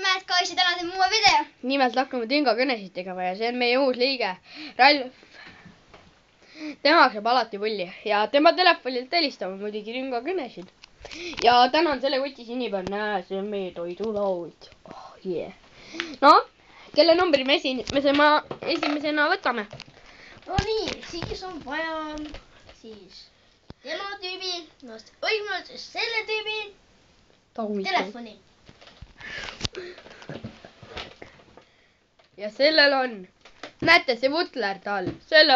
Mäed Kaisi, täna teeme uue video. Nimelt hakkame Dingo kõnesid tegema ja see on meie uus liige, Ralf. Tema saab alati pulli ja tema telefonilt helistama muidugi Dingo kõnesid. Ja täna on selle kuti sini peal, näe, see on meie toidulaud. Oh yeah. No, kelle numbri me esimesena võtame? No nii, siis on vaja siis tema tüübi, õigemalt selle tüübi telefoni. Ja sellel on, näete see Vutler tal, selle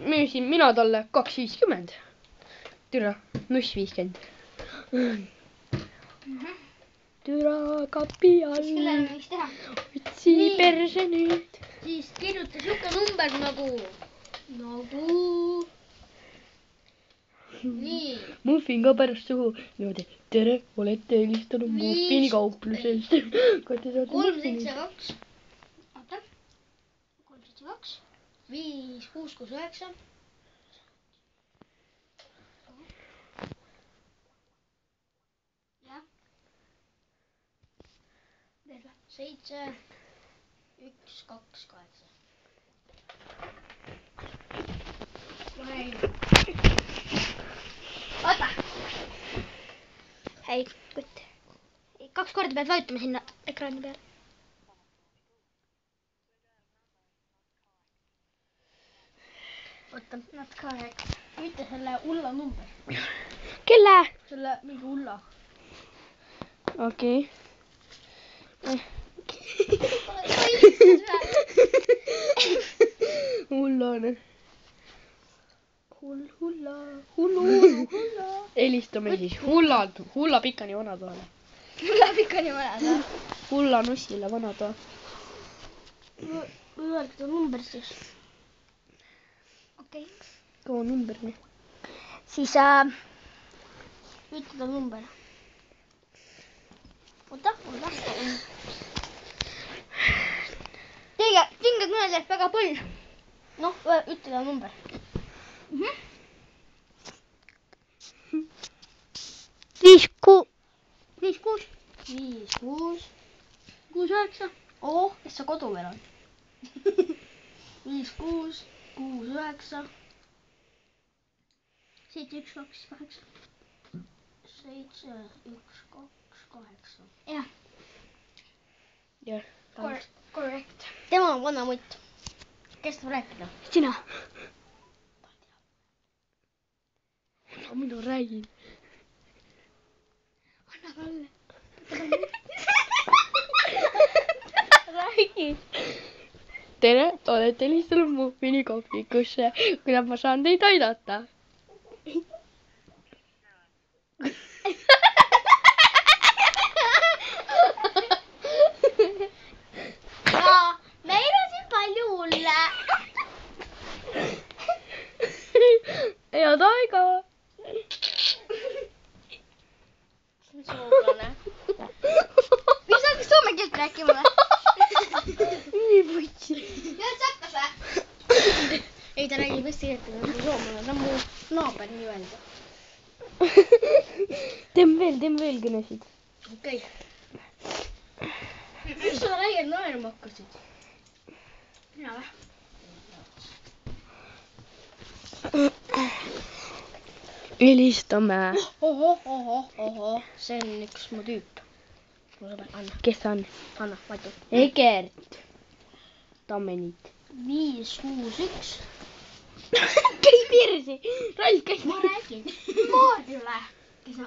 müüsin mina talle 2,50. Türa, nuss 50. Türa kapi all. Siis kellele me võiks teha? Otsi perse nüüd. Siis kirjuta siuke number nagu. Nii. Muffin ka pärast suhu. Niimoodi, tere, olete helistanud Muffini kauplusest. 372. Oota. 372. 5669. Jah. 7 1 2 8. Oota. Hei, kutt. 2 korda pead vajutama sinna ekraani peale. Oota, natuke aega. Ütle selle hulla number. Kelle? Selle mingi hulla. Okei. Hullane. Hulla. Helistame siis hulla pikani vanatoale. Hulla pikani vanatoa. Hulla nussile vanatoa. Öelge number siis. Okei. Kõva number nii. Siis ütle number. Oota. Tinga kõnedes väga palju. Noh, ütle number. 5 6 9. Oh, kes sa kodu veel on? 5 6 9 7 1 2 8. 7 1 2 8. Jah. Jah. Correct. Tema on vana mutt. Kes tahab rääkida? Sina. No mina räägin. Anna Kalle. Räägi. Tere, olete helistanud Muffini kohvikusse. Kuidas ma saan teid aidata? Meil on siin palju hulle. Head aega. See on soomlane. Mis hakkas soome keelt rääkima või? Nii putsi. Jah, see hakkas või? Ei, ta räägib eesti keelt, aga see soomlane. Ta on mu naaber nii-öelda. Teeme veel kõnesid. Okei. Mis sa räägid naerma hakkasid? Mina või? Helistame. Ohoh. See on üks mu tüüp. Mu sõber, Anna. Kes ta on? Anna, Matu. Egert. Tammenit. 5 6 1. Käi persi. Ralf, käi Ma räägin. Maarjule. Kes sa...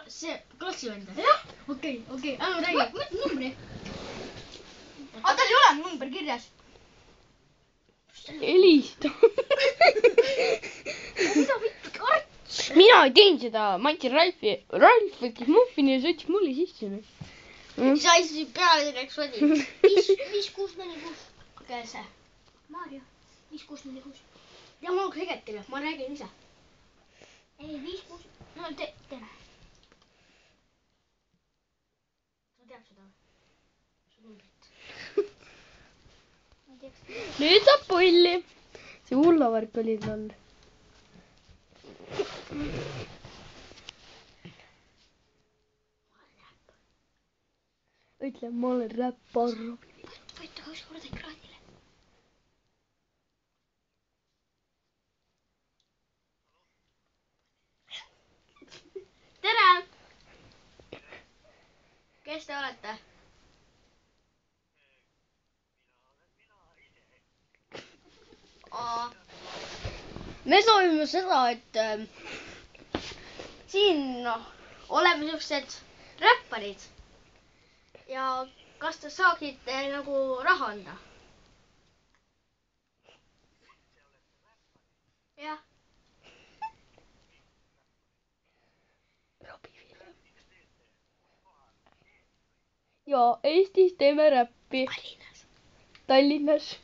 See klassivend. Jah. Okei. Anna räägi. Mõtle numbri. Aga tal ei ole number kirjas. Helista. Mida vittu? Arts. Mina ei teinud seda. Ma andsin Ralfi. Ralf võttis Muffini ja sõitis mulle sisse. Sa istusid peale selleks vadi. 5 6 4 6. Kes see? Maarja. 5 6 4 6. Ja ma olen Hegetile. Ma räägin ise. Ei, 5 6. No tere. Sa tead seda või? Su numbrit. Nüüd saab pulli. See hullavärk oli tal. ütle, ma olen räppar. võita 2 korda ekraanile. tere! Kes te olete? Me soovime seda, et siin oleme niisugused räpparid ja kas te saaksite nagu raha anda? jah. Ja Eestis teeme räppi. Tallinnas.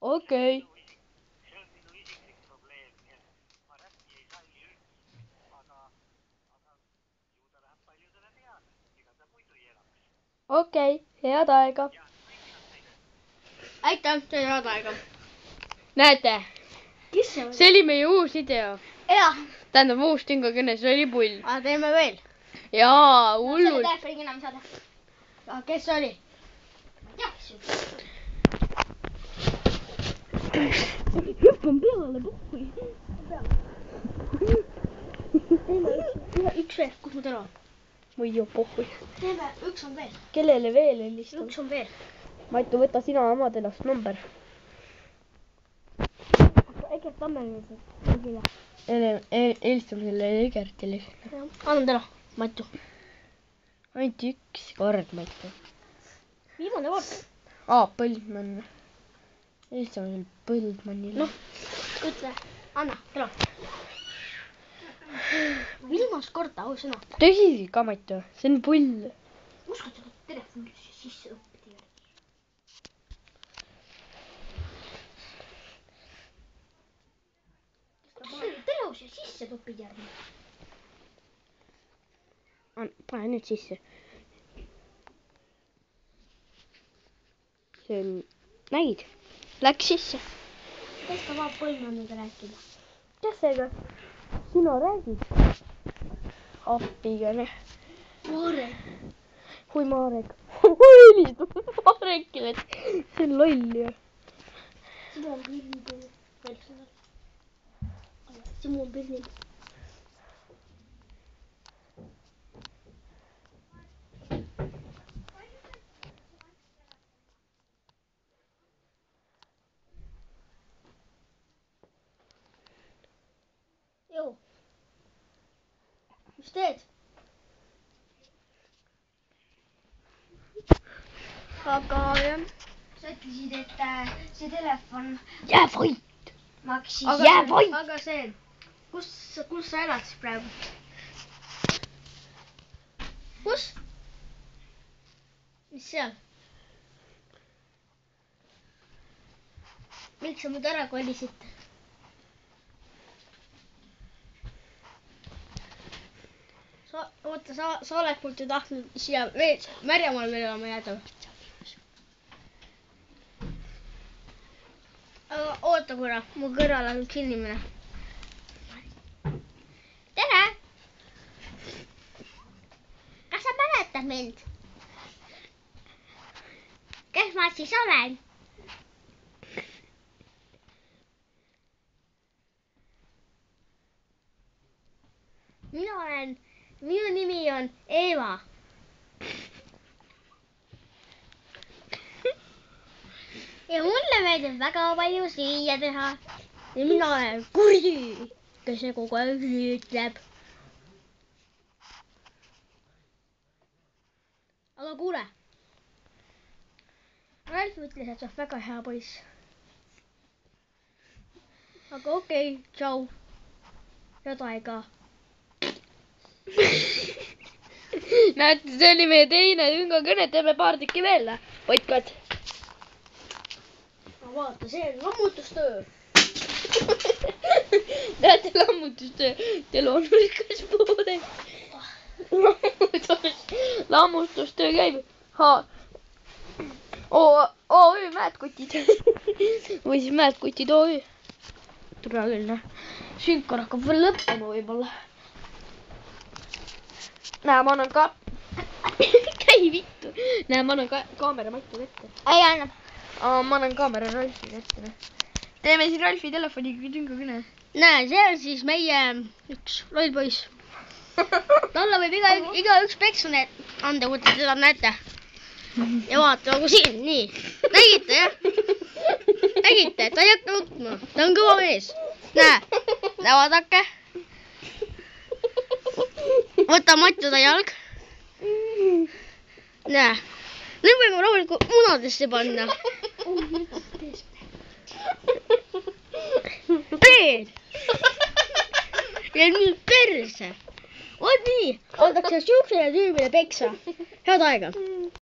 Okei. Okei, head aega. Aitäh, teile head aega. Näete, Kes see oli? see oli meie uus video. Jah. Tähendab uus Tingo-kõne, see oli pull. Aga teeme veel. Jaa, Selle hullult. telefoniga enam saada. Aga kes see oli? Hüppan peale, puhhui. Teeme üks veel, kus mu telo on? Või ju puhhui. Teeme, üks on veel. Kellele veel helistan? Üks on veel. Matu, võta sina oma telast number. Egert Tammerile. Helistame selle Egertile. Annan telo, Matu. Ainult üks kord, Matu. Viimane kord. Põldmann. Helistame selle Põldmannile. Ütle, anna, telo. Viimast korda, ausõna. Tõsi ka, Matu, see on pull. Uskad sa telefoni sisse õppida? Telo siia sisse õppida järgi. Pane nüüd sisse. See on... Nägid? Läks sisse. Kes ta vaab Põlmanniga rääkida? Kes seega? Sina räägid. Appigane. Marek. Hui Marek. Helistab Marekile, et see on loll ju. Simo on Pirnil. Simo on Pirnil. Joo. Mis teed? Aga jah, sa ütlesid, et see telefon Jää vait! maksis. Jää vait! Aga see, kus sa elad siis praegu? Kus? Mis seal? Miks sa muid ära kolisid? Oota, sa oled mult ju tahtnud siia Märjamaal veel elama jääda. Aga oota korra, mu kõrval on üks inimene. Tere! Kas sa mäletad mind? Kes ma siis olen? Minu nimi on Eeva. Ja mulle meeldib väga palju süüa teha. Ja mina olen kuri, kes see kogu aeg ütleb. Aga kuule. Ralf ütles, et sa oled väga hea poiss. Aga okei, tšau. Head aega. Näete, see oli meie teine Tingo-kõne, teeme paar tükki veel. Potkad. Vaata, see on lammutustöö. Näete, lammutustöö. Teil on rikas poole. Lammutus. lammustustöö käib. OÜ Mäetkotid või siis Mäetkotid OÜ. tule küll, noh. Sünkor hakkab veel lõppema võib-olla. Näe, ma annan ka... käi vittu. Näe, ma annan kaamera Matile ette. ei anna. Ma annan kaamera Ralfile ette. Teeme siin Ralfi telefoniga tüngakõne. näe, see on siis meie üks loll poiss. Talle võib igaüks peksu anda, kui te seda näete. Ja vaata nagu siin, nii. Nägite, jah? Nägite, ta ei hakka nutma. Ta on kõva mees. Näe, vaadake. Võta Matju ta jalg. Näe. Nüüd võime rahulikult munadesse panna. Peen. Ja nüüd perse. Vot nii. Antakse siuksele tüübile peksa. Head aega.